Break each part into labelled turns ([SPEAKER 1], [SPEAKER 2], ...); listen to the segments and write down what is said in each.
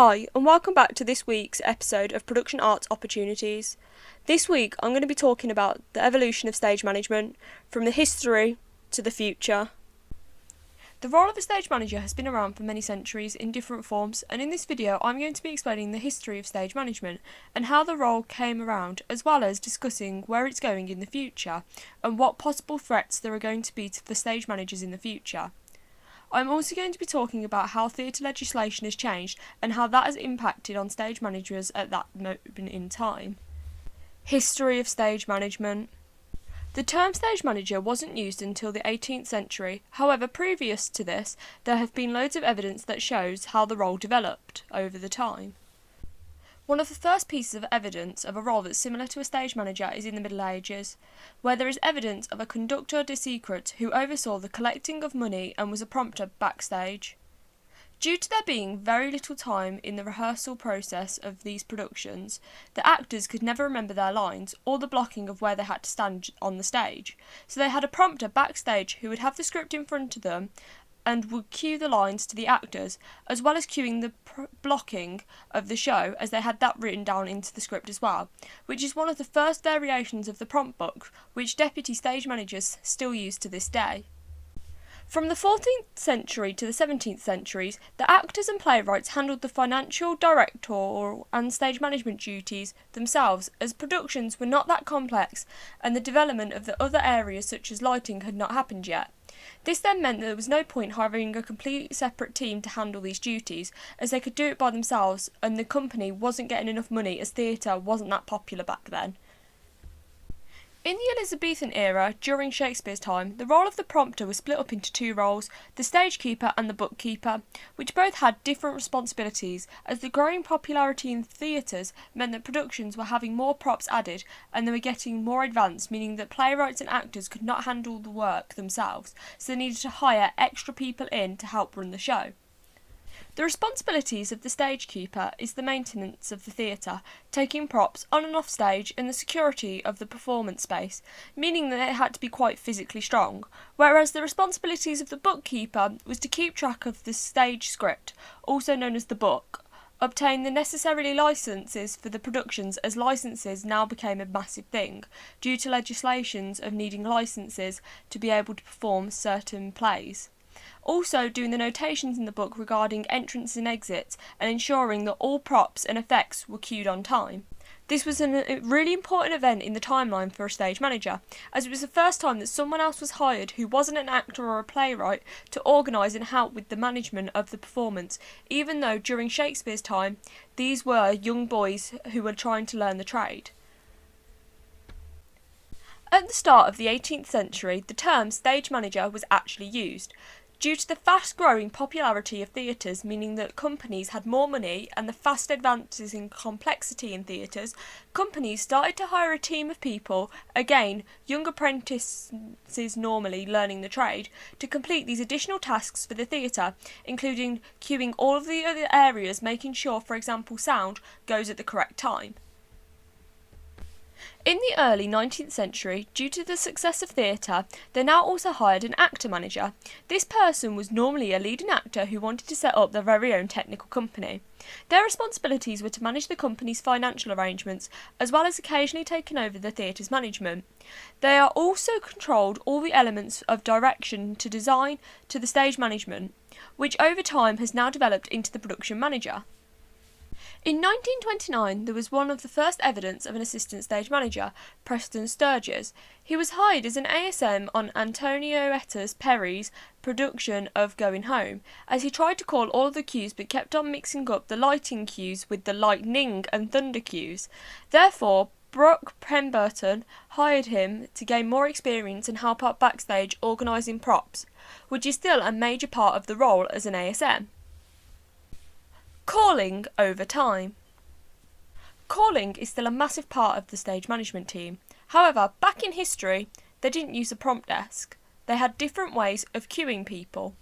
[SPEAKER 1] Hi, and welcome back to this week's episode of Production Arts Opportunities. This week I'm going to be talking about the evolution of stage management, from the history to the future. The role of a stage manager has been around for many centuries in different forms, and in this video I'm going to be explaining the history of stage management and how the role came around, as well as discussing where it's going in the future and what possible threats there are going to be for stage managers in the future. I'm also going to be talking about how theatre legislation has changed and how that has impacted on stage managers at that moment in time. History of stage management. The term stage manager wasn't used until the 18th century, however previous to this there have been loads of evidence that shows how the role developed over the time. One of the first pieces of evidence of a role that's similar to a stage manager is in the Middle Ages, where there is evidence of a conductor de secret who oversaw the collecting of money and was a prompter backstage. Due to there being very little time in the rehearsal process of these productions, the actors could never remember their lines or the blocking of where they had to stand on the stage, so they had a prompter backstage who would have the script in front of them and would cue the lines to the actors, as well as cueing the blocking of the show, as they had that written down into the script as well, which is one of the first variations of the prompt book, which deputy stage managers still use to this day. From the 14th century to the 17th centuries, the actors and playwrights handled the financial, directorial and stage management duties themselves, as productions were not that complex and the development of the other areas such as lighting had not happened yet. This then meant that there was no point hiring a complete separate team to handle these duties, as they could do it by themselves and the company wasn't getting enough money, as theatre wasn't that popular back then. In the Elizabethan era, during Shakespeare's time, the role of the prompter was split up into two roles, the stagekeeper and the bookkeeper, which both had different responsibilities, as the growing popularity in theatres meant that productions were having more props added and they were getting more advanced, meaning that playwrights and actors could not handle the work themselves, so they needed to hire extra people in to help run the show. The responsibilities of the stagekeeper is the maintenance of the theatre, taking props on and off stage, and the security of the performance space, meaning that it had to be quite physically strong, whereas the responsibilities of the bookkeeper was to keep track of the stage script, also known as the book, obtain the necessary licences for the productions, as licences now became a massive thing, due to legislations of needing licences to be able to perform certain plays. Also doing the notations in the book regarding entrances and exits, and ensuring that all props and effects were cued on time. This was a really important event in the timeline for a stage manager, as it was the first time that someone else was hired who wasn't an actor or a playwright to organise and help with the management of the performance, even though during Shakespeare's time these were young boys who were trying to learn the trade. At the start of the 18th century, the term stage manager was actually used, due to the fast-growing popularity of theatres, meaning that companies had more money and the fast advances in complexity in theatres, companies started to hire a team of people, again, young apprentices normally learning the trade, to complete these additional tasks for the theatre, including cueing all of the other areas, making sure, for example, sound goes at the correct time. In the early 19th century, due to the success of theatre, they now also hired an actor manager. This person was normally a leading actor who wanted to set up their very own technical company. Their responsibilities were to manage the company's financial arrangements, as well as occasionally taking over the theatre's management. They are also controlled all the elements of direction to design to the stage management, which over time has now developed into the production manager. In 1929, there was one of the first evidence of an assistant stage manager, Preston Sturges. He was hired as an ASM on Antonietta Perry's production of Going Home, as he tried to call all the cues but kept on mixing up the lighting cues with the lightning and thunder cues. Therefore, Brooke Pemberton hired him to gain more experience and help out backstage organising props, which is still a major part of the role as an ASM. Calling over time. Calling is still a massive part of the stage management team. However, back in history, they didn't use a prompt desk. They had different ways of cueing people.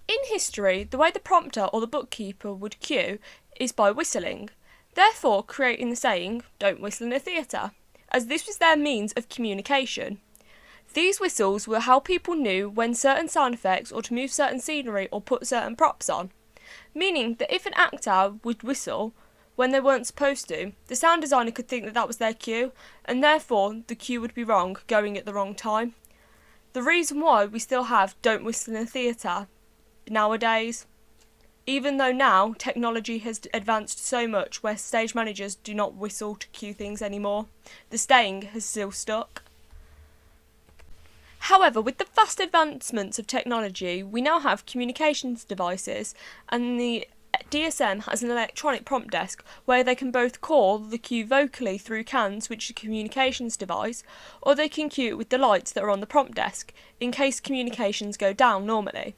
[SPEAKER 1] In history, the way the prompter or the bookkeeper would cue is by whistling, therefore creating the saying, "Don't whistle in a theatre," as this was their means of communication. These whistles were how people knew when certain sound effects or to move certain scenery or put certain props on. meaning that if an actor would whistle when they weren't supposed to, the sound designer could think that that was their cue, and therefore the cue would be wrong, going at the wrong time. The reason why we still have Don't Whistle in a Theatre nowadays, even though now technology has advanced so much where stage managers do not whistle to cue things anymore, the saying has still stuck. However, with the fast advancements of technology, we now have communications devices, and the DSM has an electronic prompt desk where they can both call the cue vocally through CANS, which is a communications device, or they can cue it with the lights that are on the prompt desk in case communications go down normally.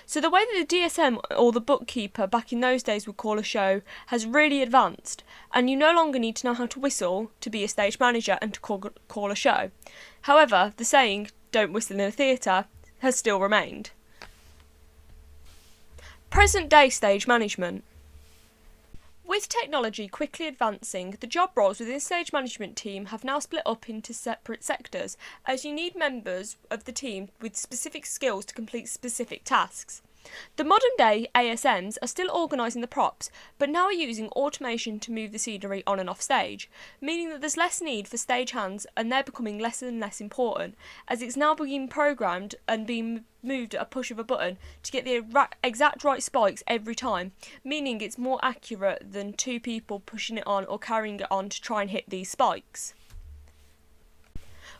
[SPEAKER 1] So the way that the DSM or the bookkeeper back in those days would call a show has really advanced, and you no longer need to know how to whistle to be a stage manager and to call a show. However, the saying, "Don't whistle in a theatre," has still remained. Present day stage management. With technology quickly advancing, the job roles within the stage management team have now split up into separate sectors, as you need members of the team with specific skills to complete specific tasks. The modern day ASMs are still organising the props, but now are using automation to move the scenery on and off stage, meaning that there's less need for stage hands and they're becoming less and less important, as it's now being programmed and being moved at a push of a button to get the exact right spikes every time, meaning it's more accurate than two people pushing it on or carrying it on to try and hit these spikes.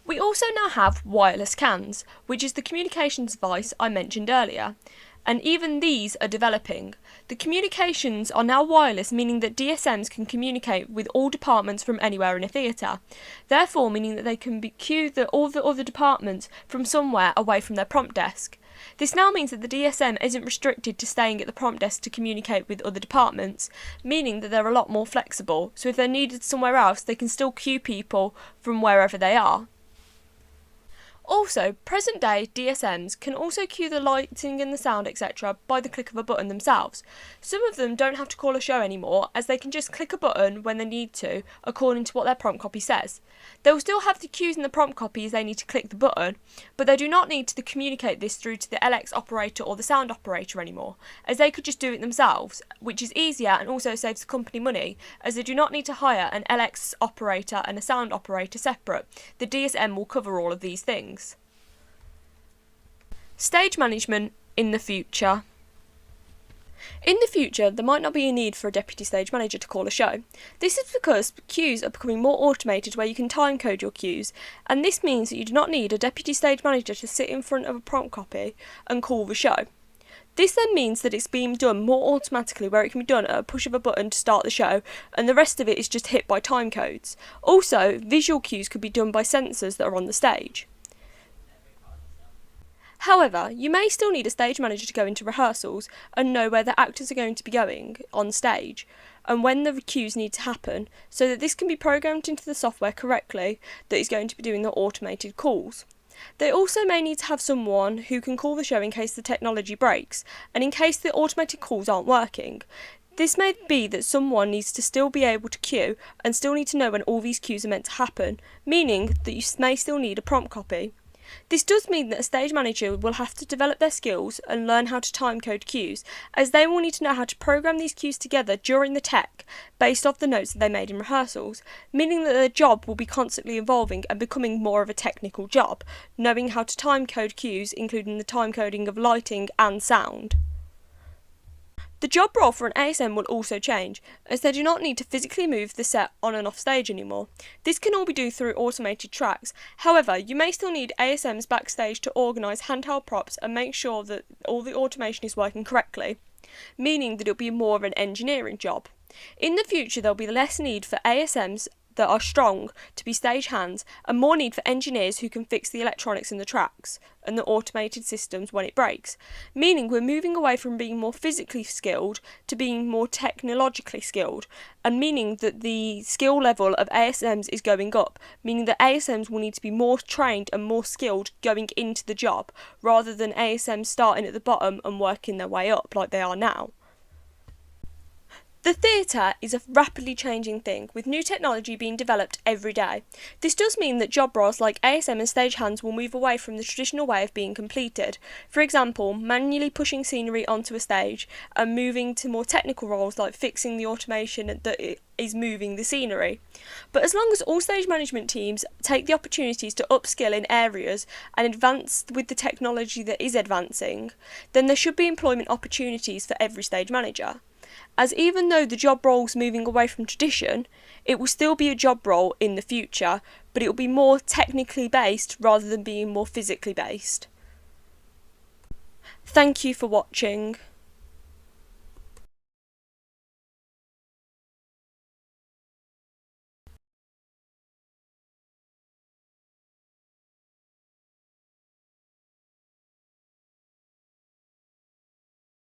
[SPEAKER 1] We also now have wireless CANs, which is the communications device I mentioned earlier, and even these are developing. The communications are now wireless, meaning that DSMs can communicate with all departments from anywhere in a theatre, therefore meaning that they can cue all the other departments from somewhere away from their prompt desk. This now means that the DSM isn't restricted to staying at the prompt desk to communicate with other departments, meaning that they're a lot more flexible, so if they're needed somewhere else they can still cue people from wherever they are. Also, present day DSMs can also cue the lighting and the sound etc. by the click of a button themselves. Some of them don't have to call a show anymore, as they can just click a button when they need to, according to what their prompt copy says. They will still have the cues in the prompt copy as they need to click the button, but they do not need to communicate this through to the LX operator or the sound operator anymore, as they could just do it themselves, which is easier and also saves the company money, as they do not need to hire an LX operator and a sound operator separate. The DSM will cover all of these things. Stage management in the future. In the future, there might not be a need for a deputy stage manager to call a show. This is because cues are becoming more automated where you can timecode your cues, and this means that you do not need a deputy stage manager to sit in front of a prompt copy and call the show. This then means that it's being done more automatically, where it can be done at a push of a button to start the show, and the rest of it is just hit by timecodes. Also, visual cues could be done by sensors that are on the stage. However, you may still need a stage manager to go into rehearsals and know where the actors are going to be going on stage and when the cues need to happen, so that this can be programmed into the software correctly that is going to be doing the automated calls. They also may need to have someone who can call the show in case the technology breaks and in case the automated calls aren't working. This may be that someone needs to still be able to cue and still need to know when all these cues are meant to happen, meaning that you may still need a prompt copy. This does mean that a stage manager will have to develop their skills and learn how to timecode cues, as they will need to know how to program these cues together during the tech based off the notes that they made in rehearsals, meaning that their job will be constantly evolving and becoming more of a technical job, knowing how to timecode cues, including the timecoding of lighting and sound. The job role for an ASM will also change, as they do not need to physically move the set on and off stage anymore. This can all be done through automated tracks. However, you may still need ASMs backstage to organise handheld props and make sure that all the automation is working correctly, meaning that it will be more of an engineering job. In the future, there will be less need for ASMs that are strong to be stage hands and more need for engineers who can fix the electronics in the tracks and the automated systems when it breaks, meaning we're moving away from being more physically skilled to being more technologically skilled, and meaning that the skill level of ASMs is going up, meaning that ASMs will need to be more trained and more skilled going into the job rather than ASMs starting at the bottom and working their way up like they are now. The theatre is a rapidly changing thing, with new technology being developed every day. This does mean that job roles like ASM and stagehands will move away from the traditional way of being completed. For example, manually pushing scenery onto a stage and moving to more technical roles like fixing the automation that is moving the scenery. But as long as all stage management teams take the opportunities to upskill in areas and advance with the technology that is advancing, then there should be employment opportunities for every stage manager. As even though the job role's moving away from tradition, it will still be a job role in the future, but it will be more technically based rather than being more physically based. Thank you for watching.